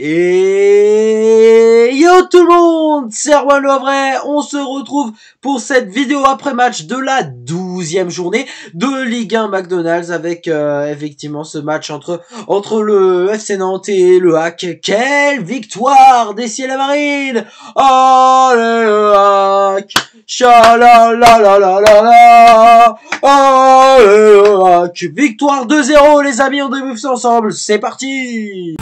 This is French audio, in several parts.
Et yo tout le monde, c'est Erwan Le Havrais, on se retrouve pour cette vidéo après-match de la 12e journée de Ligue 1 McDonald's avec effectivement ce match entre le FC Nantes et le HAC. Quelle victoire des Ciels et Marines! Allez le HAC! Cha-la-la-la-la-la-la! Allez le HAC! Victoire 2-0 les amis, on débriefe ça ensemble, c'est parti!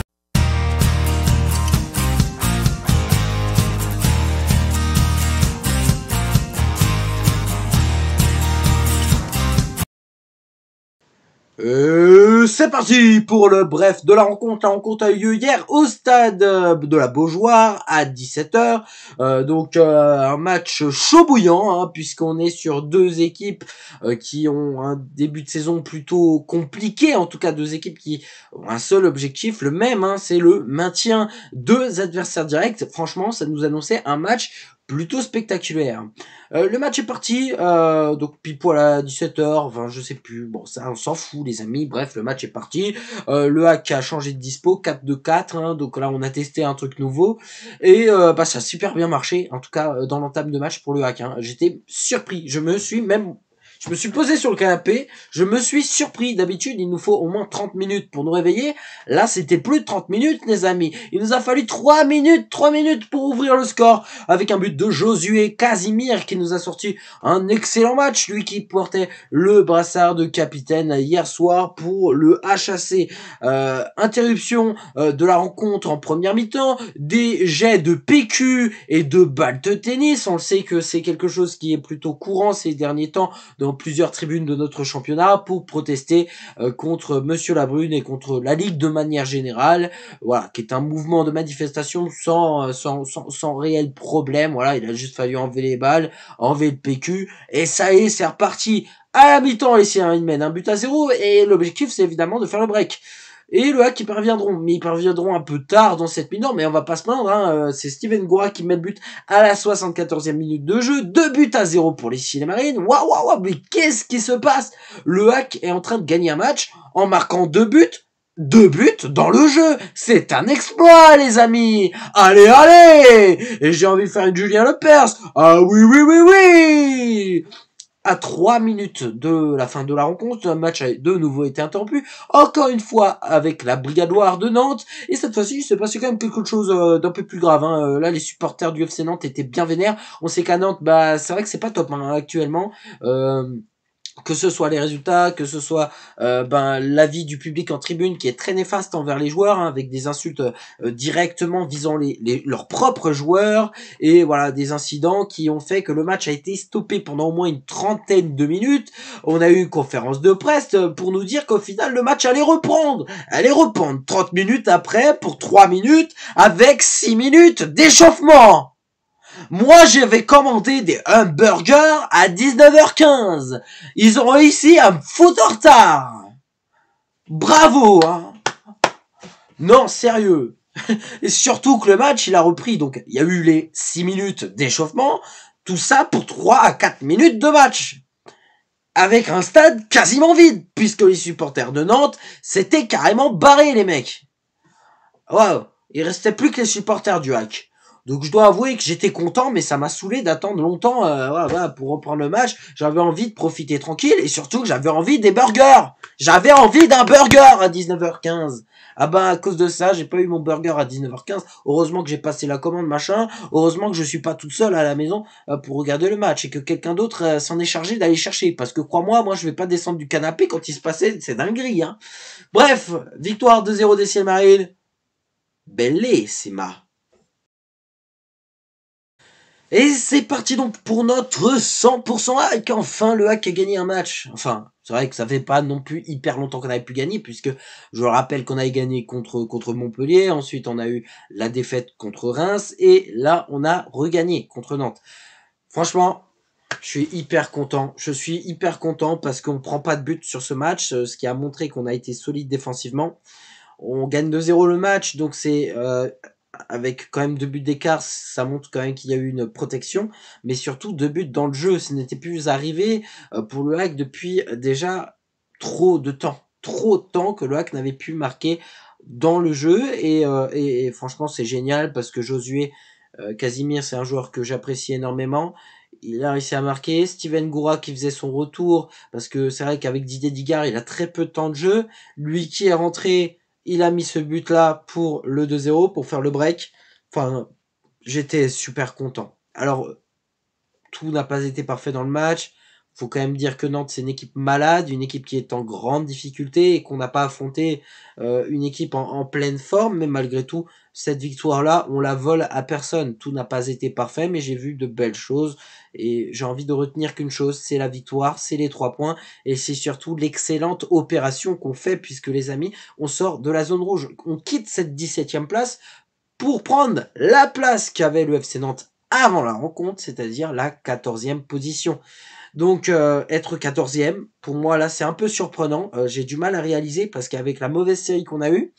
C'est parti pour le bref de la rencontre. La rencontre a eu lieu hier au stade de la Beaujoire à 17 h. Donc un match chaud bouillant, hein, puisqu'on est sur deux équipes qui ont un début de saison plutôt compliqué. En tout cas, deux équipes qui ont un seul objectif, le même, hein, c'est le maintien. Deux adversaires directs. Franchement, ça nous annonçait un match plutôt spectaculaire. Le match est parti, donc pile poil à 17 h, enfin je sais plus, bon ça on s'en fout les amis, bref le match est parti. Le hack a changé de dispo, 4-2-4, hein, donc là on a testé un truc nouveau, et ça a super bien marché, en tout cas dans l'entame de match pour le hack, hein. J'étais surpris, je me suis posé sur le canapé, je me suis surpris. D'habitude, il nous faut au moins 30 minutes pour nous réveiller. Là, c'était plus de 30 minutes, les amis. Il nous a fallu 3 minutes pour ouvrir le score, avec un but de Josué Casimir qui nous a sorti un excellent match, lui qui portait le brassard de capitaine hier soir pour le HAC. Interruption de la rencontre en première mi-temps, des jets de PQ et de balles de tennis. On le sait que c'est quelque chose qui est plutôt courant ces derniers temps dans plusieurs tribunes de notre championnat pour protester contre Monsieur Labrune et contre la Ligue de manière générale, voilà, qui est un mouvement de manifestation sans réel problème. Voilà, il a juste fallu enlever les balles, enlever le PQ, et ça y est, c'est reparti. À la mi-temps, les Ciels mènent 1-0, et l'objectif, c'est évidemment de faire le break. Et le hack, ils parviendront, mais ils parviendront un peu tard dans cette mi-temps, mais on va pas se plaindre, hein. C'est Steven Goura qui met le but à la 74e minute de jeu, 2-0 pour les Ciels et Marines. Waouh, mais qu'est-ce qui se passe? Le hack est en train de gagner un match en marquant deux buts dans le jeu. C'est un exploit, les amis. Allez. Et j'ai envie de faire une Julien Lepers. Ah oui. À 3 minutes de la fin de la rencontre, le match a de nouveau été interrompu, encore une fois avec la Brigadoire de Nantes, et cette fois-ci il s'est passé quand même quelque chose d'un peu plus grave, hein. Là les supporters du FC Nantes étaient bien vénères. On sait qu'à Nantes, c'est vrai que c'est pas top, hein, actuellement, que ce soit les résultats, que ce soit l'avis du public en tribune qui est très néfaste envers les joueurs, hein, avec des insultes directement visant leurs propres joueurs, et voilà, des incidents qui ont fait que le match a été stoppé pendant au moins une trentaine de minutes. On a eu une conférence de presse pour nous dire qu'au final le match allait reprendre 30 minutes après pour 3 minutes avec 6 minutes d'échauffement. Moi, j'avais commandé des hamburgers à 19 h 15. Ils ont réussi à me foutre en retard. Bravo, hein. Non, sérieux. Et surtout que le match, il a repris. Donc, il y a eu les 6 minutes d'échauffement. Tout ça pour 3 à 4 minutes de match. Avec un stade quasiment vide. Puisque les supporters de Nantes s'étaient carrément barrés, les mecs. Waouh. Il restait plus que les supporters du HAC. Donc je dois avouer que j'étais content, mais ça m'a saoulé d'attendre longtemps pour reprendre le match. J'avais envie de profiter tranquille, et surtout que j'avais envie des burgers. J'avais envie d'un burger à 19 h 15. À cause de ça, j'ai pas eu mon burger à 19 h 15. Heureusement que j'ai passé la commande, machin. Heureusement que je suis pas toute seule à la maison pour regarder le match, et que quelqu'un d'autre s'en est chargé d'aller chercher. Parce que crois-moi, moi je vais pas descendre du canapé quand il se passait, c'est dinguerie, hein. Bref, victoire 2-0 des Ciels Marines. Bellissima. Et c'est parti donc pour notre 100% hack. Enfin, le hack a gagné un match. Enfin, c'est vrai que ça fait pas non plus hyper longtemps qu'on avait pu gagner, puisque je rappelle qu'on avait gagné contre Montpellier. Ensuite, on a eu la défaite contre Reims. Et là, on a regagné contre Nantes. Franchement, je suis hyper content. Parce qu'on prend pas de but sur ce match, ce qui a montré qu'on a été solide défensivement. On gagne 2-0 le match, donc c'est... avec quand même 2 buts d'écart, ça montre quand même qu'il y a eu une protection, mais surtout 2 buts dans le jeu. Ce n'était plus arrivé pour le hack depuis déjà trop de temps que le hack n'avait pu marquer dans le jeu et franchement c'est génial parce que Josué Casimir c'est un joueur que j'apprécie énormément. Il a réussi à marquer. Steven Goura qui faisait son retour parce que c'est vrai qu'avec Didier Digard il a très peu de temps de jeu. Lui qui est rentré, il a mis ce but là pour le 2-0 pour faire le break. Enfin j'étais super content. Alors tout n'a pas été parfait dans le match. Faut quand même dire que Nantes c'est une équipe malade, une équipe qui est en grande difficulté et qu'on n'a pas affronté une équipe en pleine forme, mais malgré tout cette victoire-là on la vole à personne. Tout n'a pas été parfait, mais j'ai vu de belles choses et j'ai envie de retenir qu'une chose, c'est la victoire, c'est les 3 points et c'est surtout l'excellente opération qu'on fait puisque les amis, on sort de la zone rouge, on quitte cette 17e place pour prendre la place qu'avait le FC Nantes avant la rencontre, c'est-à-dire la 14e position. Donc être 14e, pour moi là c'est un peu surprenant, j'ai du mal à réaliser parce qu'avec la mauvaise série qu'on a eue,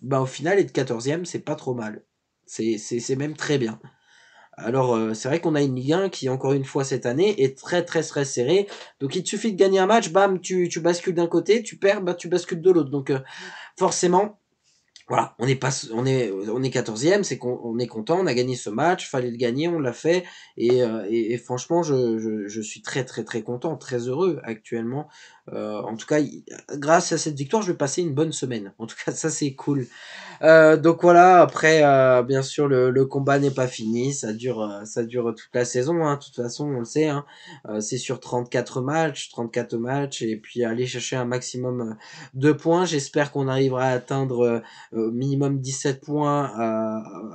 bah au final être 14e c'est pas trop mal, c'est même très bien. Alors c'est vrai qu'on a une Ligue 1 qui encore une fois cette année est très serrée, donc il te suffit de gagner un match, bam tu bascules d'un côté, tu perds, bah tu bascules de l'autre, donc forcément voilà, on est 14e, c'est qu'on est content, on a gagné ce match, fallait le gagner, on l'a fait et franchement je suis très content, très heureux actuellement. En tout cas, grâce à cette victoire, je vais passer une bonne semaine. En tout cas, ça c'est cool. Donc voilà, après bien sûr le combat n'est pas fini, ça dure toute la saison, hein, de toute façon on le sait, hein. C'est sur 34 matchs et puis aller chercher un maximum de points. J'espère qu'on arrivera à atteindre minimum 17 points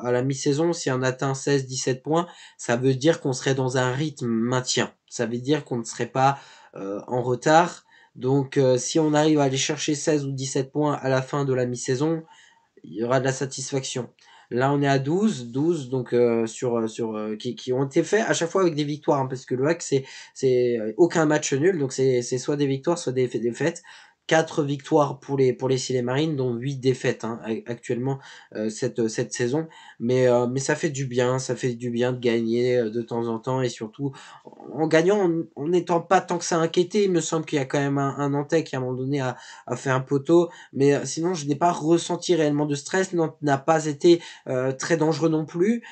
à la mi-saison. Si on atteint 16-17 points, ça veut dire qu'on serait dans un rythme maintien. Ça veut dire qu'on ne serait pas en retard. Donc si on arrive à aller chercher 16 ou 17 points à la fin de la mi-saison, il y aura de la satisfaction. Là, on est à 12 donc qui ont été faits à chaque fois avec des victoires, hein, parce que le hack, c'est aucun match nul, donc c'est soit des victoires, soit des défaites. 4 victoires pour les Silés Marines, dont 8 défaites hein, actuellement cette saison. Mais ça fait du bien de gagner de temps en temps et surtout en gagnant, en n'étant pas tant que ça inquiété. Il me semble qu'il y a quand même un Nantais qui à un moment donné a fait un poteau, mais sinon je n'ai pas ressenti réellement de stress. Nantes n'a pas été très dangereux non plus.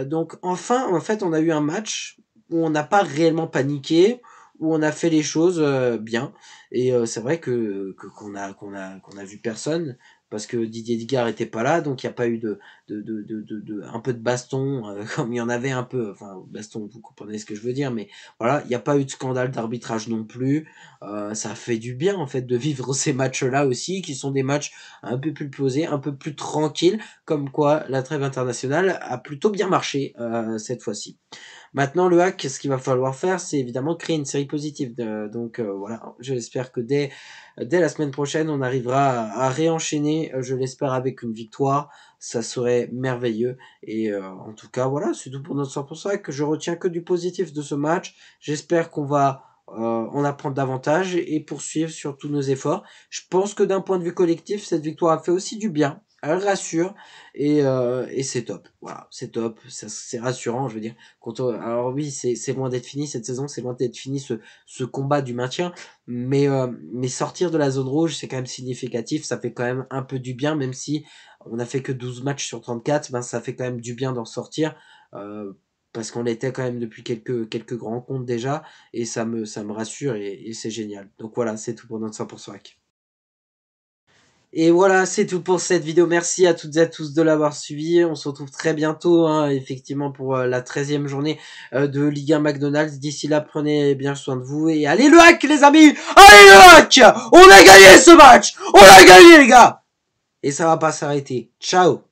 Donc enfin, en fait, on a eu un match où on n'a pas réellement paniqué, où on a fait les choses bien. Et c'est vrai qu'on a vu personne parce que Didier Digard était pas là, donc il n'y a pas eu un peu de baston comme il y en avait un peu, enfin baston, vous comprenez ce que je veux dire, mais voilà, il n'y a pas eu de scandale d'arbitrage non plus. Ça fait du bien en fait de vivre ces matchs-là aussi, qui sont des matchs un peu plus posés, un peu plus tranquilles, comme quoi la trêve internationale a plutôt bien marché cette fois-ci. Maintenant, le hack, ce qu'il va falloir faire, c'est évidemment créer une série positive. Donc voilà, j'espère que dès la semaine prochaine, on arrivera à réenchaîner, je l'espère, avec une victoire. Ça serait merveilleux. Et en tout cas, voilà, c'est tout pour notre 100%, que je retiens que du positif de ce match. J'espère qu'on va en apprendre davantage et poursuivre sur tous nos efforts. Je pense que d'un point de vue collectif, cette victoire a fait aussi du bien. Elle rassure et c'est top. Voilà, c'est top, c'est rassurant, je veux dire. Alors oui, c'est loin d'être fini cette saison, c'est loin d'être fini ce combat du maintien, mais sortir de la zone rouge, c'est quand même significatif, ça fait quand même un peu du bien, même si on a fait que 12 matchs sur 34, ben ça fait quand même du bien d'en sortir. Parce qu'on l'était quand même depuis quelques grands comptes déjà, et ça me rassure et c'est génial. Donc voilà, c'est tout pour notre 100% hack. Et voilà, c'est tout pour cette vidéo. Merci à toutes et à tous de l'avoir suivi. On se retrouve très bientôt, hein, effectivement, pour la 13e journée de Ligue 1 McDonald's. D'ici là, prenez bien soin de vous et allez le hack, les amis! Allez le hack! On a gagné ce match! On a gagné, les gars! Et ça va pas s'arrêter. Ciao!